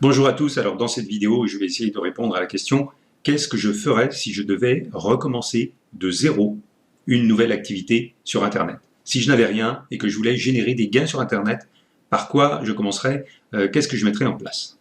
Bonjour à tous, alors dans cette vidéo, je vais essayer de répondre à la question « Qu'est-ce que je ferais si je devais recommencer de zéro une nouvelle activité sur Internet ?» Si je n'avais rien et que je voulais générer des gains sur Internet, par quoi je commencerais Qu'est-ce que je mettrais en place?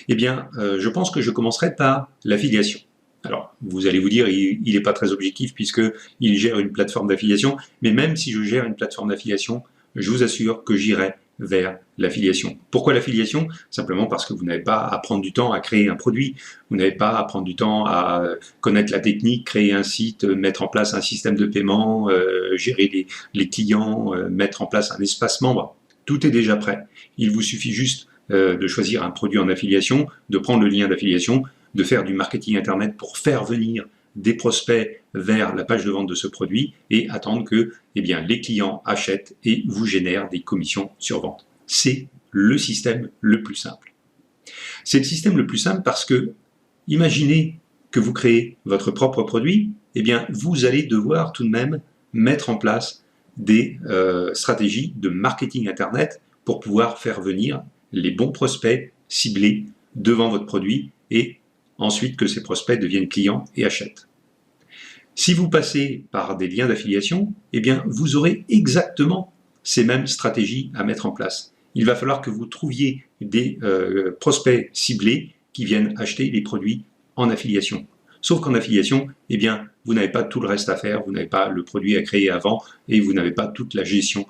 Eh bien, je pense que je commencerai par l'affiliation. Alors, vous allez vous dire, il n'est pas très objectif puisqu'il gère une plateforme d'affiliation, mais même si je gère une plateforme d'affiliation, je vous assure que j'irai vers l'affiliation. Pourquoi l'affiliation? Simplement parce que vous n'avez pas à prendre du temps à créer un produit, vous n'avez pas à prendre du temps à connaître la technique, créer un site, mettre en place un système de paiement, gérer les clients, mettre en place un espace membre. Tout est déjà prêt. Il vous suffit juste de choisir un produit en affiliation, de prendre le lien d'affiliation, de faire du marketing Internet pour faire venir des prospects vers la page de vente de ce produit et attendre que les clients achètent et vous génèrent des commissions sur vente. C'est le système le plus simple. C'est le système le plus simple parce que, imaginez que vous créez votre propre produit, vous allez devoir tout de même mettre en place des stratégies de marketing Internet pour pouvoir faire venir les bons prospects ciblés devant votre produit et ensuite que ces prospects deviennent clients et achètent. Si vous passez par des liens d'affiliation, vous aurez exactement ces mêmes stratégies à mettre en place. Il va falloir que vous trouviez des prospects ciblés qui viennent acheter les produits en affiliation. Sauf qu'en affiliation, vous n'avez pas tout le reste à faire, vous n'avez pas le produit à créer avant et vous n'avez pas toute la gestion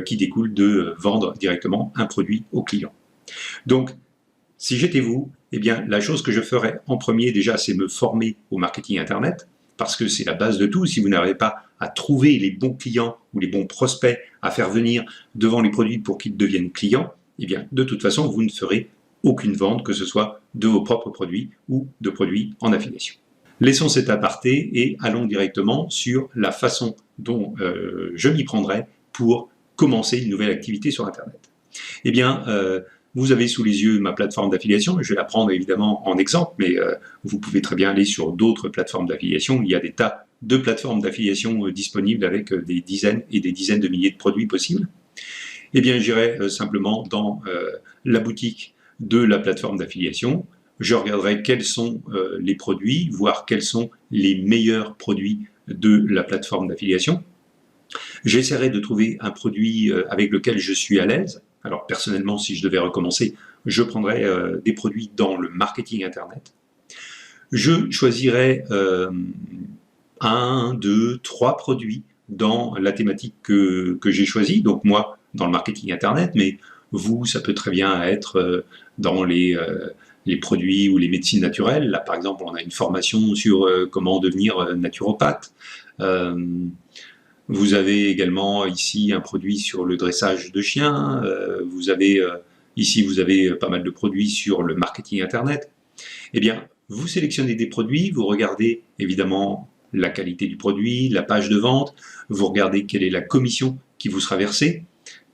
qui découle de vendre directement un produit au client. Donc, si j'étais vous, la chose que je ferais en premier déjà, c'est me former au marketing Internet, parce que c'est la base de tout. Si vous n'arrivez pas à trouver les bons clients ou les bons prospects à faire venir devant les produits pour qu'ils deviennent clients, de toute façon, vous ne ferez aucune vente, que ce soit de vos propres produits ou de produits en affiliation. Laissons cet aparté et allons directement sur la façon dont je m'y prendrai pour commencer une nouvelle activité sur Internet. Vous avez sous les yeux ma plateforme d'affiliation, je vais la prendre évidemment en exemple, mais vous pouvez très bien aller sur d'autres plateformes d'affiliation. Il y a des tas de plateformes d'affiliation disponibles avec des dizaines et des dizaines de milliers de produits possibles. J'irai simplement dans la boutique de la plateforme d'affiliation, je regarderai quels sont les produits, voir quels sont les meilleurs produits de la plateforme d'affiliation. J'essaierai de trouver un produit avec lequel je suis à l'aise. Alors personnellement, si je devais recommencer, je prendrais des produits dans le marketing Internet. Je choisirais 1, 2, 3 produits dans la thématique que j'ai choisie. Donc moi, dans le marketing Internet, mais vous, ça peut très bien être dans les produits ou les médecines naturelles. Là, par exemple, on a une formation sur comment devenir naturopathe. Vous avez également ici un produit sur le dressage de chiens, ici vous avez pas mal de produits sur le marketing Internet. Vous sélectionnez des produits, vous regardez évidemment la qualité du produit, la page de vente, vous regardez quelle est la commission qui vous sera versée.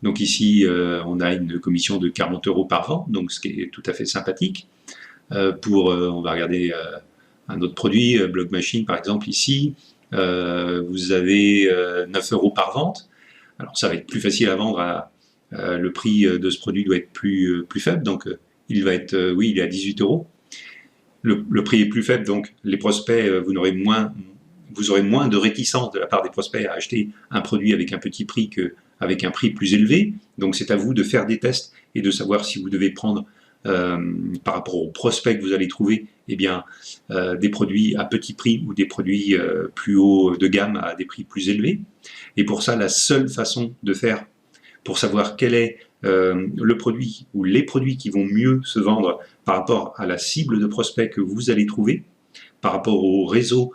Donc ici, on a une commission de 40 € par vente, donc ce qui est tout à fait sympathique. On va regarder un autre produit, Blog Machine par exemple ici. Vous avez 9 € par vente. Alors ça va être plus facile à vendre, le prix de ce produit doit être plus faible, donc il va être, il est à 18 €. Le prix est plus faible, donc les prospects, vous aurez moins de réticence de la part des prospects à acheter un produit avec un petit prix qu'avec un prix plus élevé. Donc c'est à vous de faire des tests et de savoir si vous devez prendre par rapport aux prospects que vous allez trouver, des produits à petit prix ou des produits plus haut de gamme à des prix plus élevés. Et pour ça, la seule façon de faire pour savoir quel est le produit ou les produits qui vont mieux se vendre par rapport à la cible de prospects que vous allez trouver, par rapport au réseau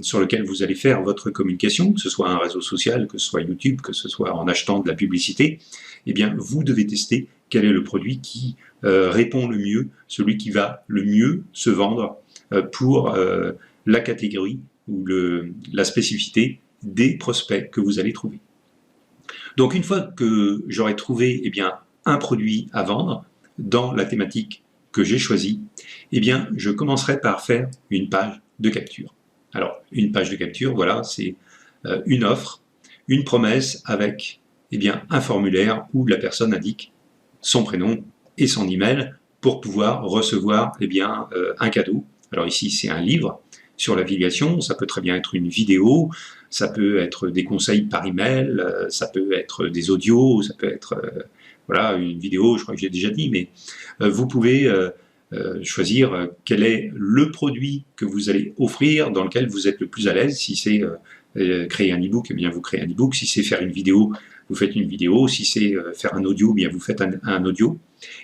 sur lequel vous allez faire votre communication, que ce soit un réseau social, que ce soit YouTube, que ce soit en achetant de la publicité, vous devez tester quel est le produit qui répond le mieux, celui qui va le mieux se vendre pour la catégorie ou la spécificité des prospects que vous allez trouver. Donc une fois que j'aurai trouvé un produit à vendre dans la thématique que j'ai choisie, je commencerai par faire une page de capture. Alors une page de capture, voilà, c'est une offre, une promesse avec un formulaire où la personne indique son prénom et son email pour pouvoir recevoir un cadeau. Alors ici, c'est un livre sur l'affiliation, ça peut très bien être une vidéo, ça peut être des conseils par email, ça peut être des audios, ça peut être voilà, une vidéo, je crois que j'ai déjà dit, mais vous pouvez choisir quel est le produit que vous allez offrir, dans lequel vous êtes le plus à l'aise. Si c'est créer un e-book, eh bien vous créez un e-book. Si c'est faire une vidéo, vous faites une vidéo. Si c'est faire un audio, eh bien vous faites un audio.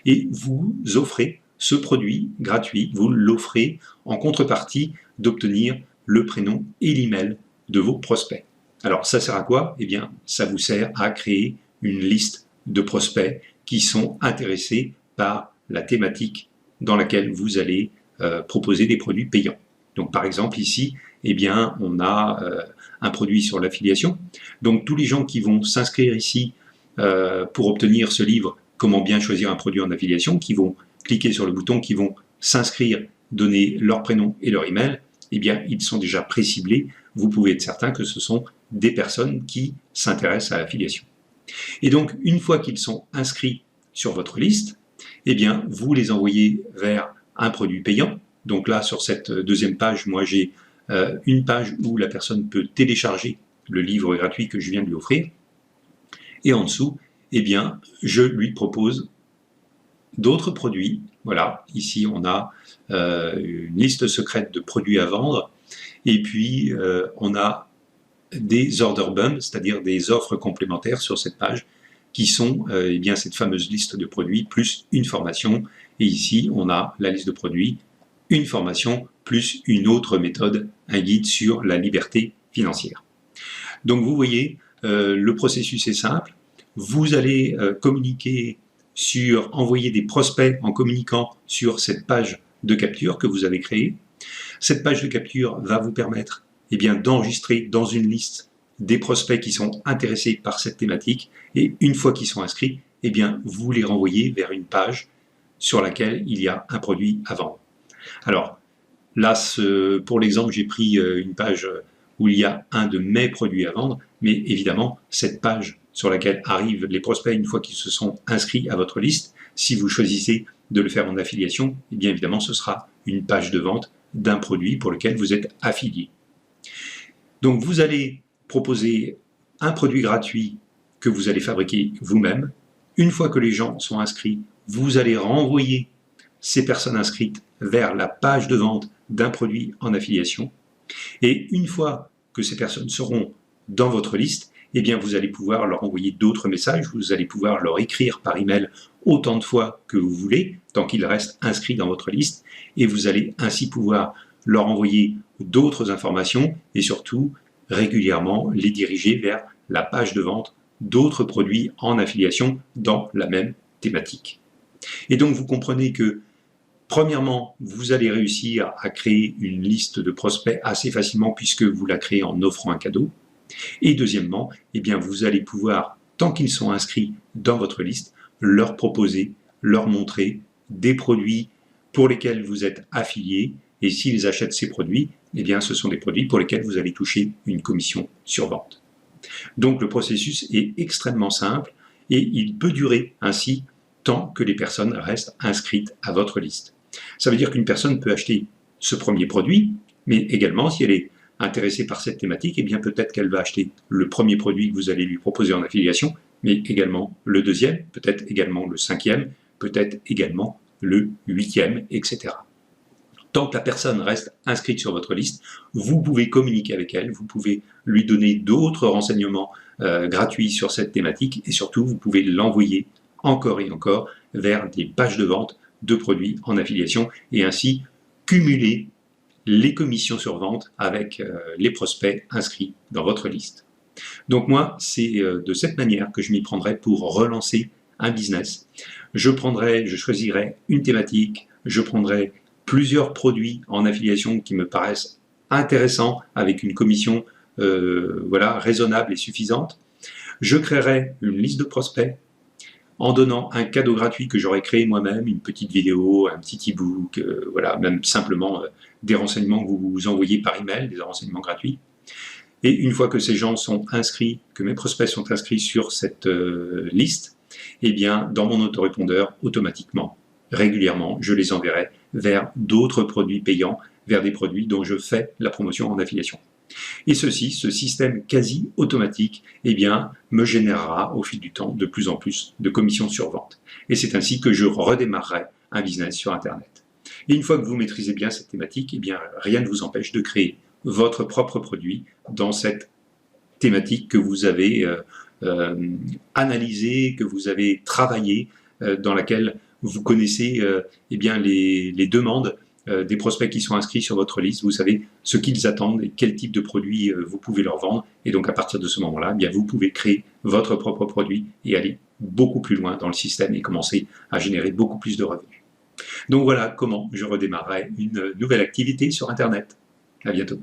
Et vous offrez ce produit gratuit, vous l'offrez en contrepartie d'obtenir le prénom et l'email de vos prospects. Alors ça sert à quoi? Eh bien ça vous sert à créer une liste de prospects qui sont intéressés par la thématique dans laquelle vous allez proposer des produits payants. Donc par exemple ici, eh bien, on a un produit sur l'affiliation. Donc tous les gens qui vont s'inscrire ici pour obtenir ce livre « Comment bien choisir un produit en affiliation », qui vont cliquer sur le bouton, qui vont s'inscrire, donner leur prénom et leur email, eh bien, ils sont déjà pré-ciblés. Vous pouvez être certain que ce sont des personnes qui s'intéressent à l'affiliation. Et donc, une fois qu'ils sont inscrits sur votre liste, eh bien, vous les envoyez vers un produit payant. Donc là, sur cette deuxième page, moi j'ai une page où la personne peut télécharger le livre gratuit que je viens de lui offrir. Et en dessous, eh bien, je lui propose d'autres produits. Voilà, ici on a une liste secrète de produits à vendre. Et puis, on a des order bumps, c'est-à-dire des offres complémentaires sur cette page, qui sont eh bien, cette fameuse liste de produits plus une formation. Et ici, on a la liste de produits, une formation, plus une autre méthode, un guide sur la liberté financière. Donc vous voyez, le processus est simple. Vous allez communiquer envoyer des prospects en communiquant sur cette page de capture que vous avez créée. Cette page de capture va vous permettre eh bien, d'enregistrer dans une liste des prospects qui sont intéressés par cette thématique, et une fois qu'ils sont inscrits, eh bien, vous les renvoyez vers une page sur laquelle il y a un produit à vendre. Alors là, pour l'exemple, j'ai pris une page où il y a un de mes produits à vendre, mais évidemment, cette page sur laquelle arrivent les prospects une fois qu'ils se sont inscrits à votre liste, si vous choisissez de le faire en affiliation, eh bien évidemment, ce sera une page de vente d'un produit pour lequel vous êtes affilié. Donc vous allez proposer un produit gratuit que vous allez fabriquer vous-même. Une fois que les gens sont inscrits, vous allez renvoyer ces personnes inscrites vers la page de vente d'un produit en affiliation. Et une fois que ces personnes seront dans votre liste, eh bien vous allez pouvoir leur envoyer d'autres messages, vous allez pouvoir leur écrire par email autant de fois que vous voulez, tant qu'ils restent inscrits dans votre liste, et vous allez ainsi pouvoir leur envoyer d'autres informations et surtout régulièrement les diriger vers la page de vente d'autres produits en affiliation dans la même thématique. Et donc vous comprenez que premièrement, vous allez réussir à créer une liste de prospects assez facilement puisque vous la créez en offrant un cadeau. Et deuxièmement, eh bien, vous allez pouvoir, tant qu'ils sont inscrits dans votre liste, leur proposer, leur montrer des produits pour lesquels vous êtes affilié. Et s'ils achètent ces produits, eh bien, ce sont des produits pour lesquels vous allez toucher une commission sur vente. Donc le processus est extrêmement simple et il peut durer ainsi tant que les personnes restent inscrites à votre liste. Ça veut dire qu'une personne peut acheter ce premier produit, mais également si elle est intéressée par cette thématique, eh bien peut-être qu'elle va acheter le premier produit que vous allez lui proposer en affiliation, mais également le deuxième, peut-être également le cinquième, peut-être également le huitième, etc. Tant que la personne reste inscrite sur votre liste, vous pouvez communiquer avec elle, vous pouvez lui donner d'autres renseignements gratuits sur cette thématique et surtout vous pouvez l'envoyer encore et encore vers des pages de vente de produits en affiliation et ainsi cumuler les commissions sur vente avec les prospects inscrits dans votre liste. Donc moi, c'est de cette manière que je m'y prendrai pour relancer un business. Je choisirai une thématique, je prendrai plusieurs produits en affiliation qui me paraissent intéressants avec une commission voilà, raisonnable et suffisante. Je créerai une liste de prospects en donnant un cadeau gratuit que j'aurais créé moi-même, une petite vidéo, un petit e-book, voilà, même simplement des renseignements que vous vous envoyez par email, des renseignements gratuits. Et une fois que ces gens sont inscrits, que mes prospects sont inscrits sur cette liste, eh bien, dans mon autorépondeur, automatiquement, régulièrement, je les enverrai vers d'autres produits payants, vers des produits dont je fais la promotion en affiliation. Et ce système quasi automatique, eh bien, me générera au fil du temps de plus en plus de commissions sur vente. Et c'est ainsi que je redémarrerai un business sur Internet. Et une fois que vous maîtrisez bien cette thématique, eh bien, rien ne vous empêche de créer votre propre produit dans cette thématique que vous avez analysée, que vous avez travaillée, dans laquelle vous connaissez eh bien, les demandes des prospects qui sont inscrits sur votre liste, vous savez ce qu'ils attendent et quel type de produit vous pouvez leur vendre. Et donc à partir de ce moment-là, eh bien, vous pouvez créer votre propre produit et aller beaucoup plus loin dans le système et commencer à générer beaucoup plus de revenus. Donc voilà comment je redémarrerai une nouvelle activité sur Internet. À bientôt.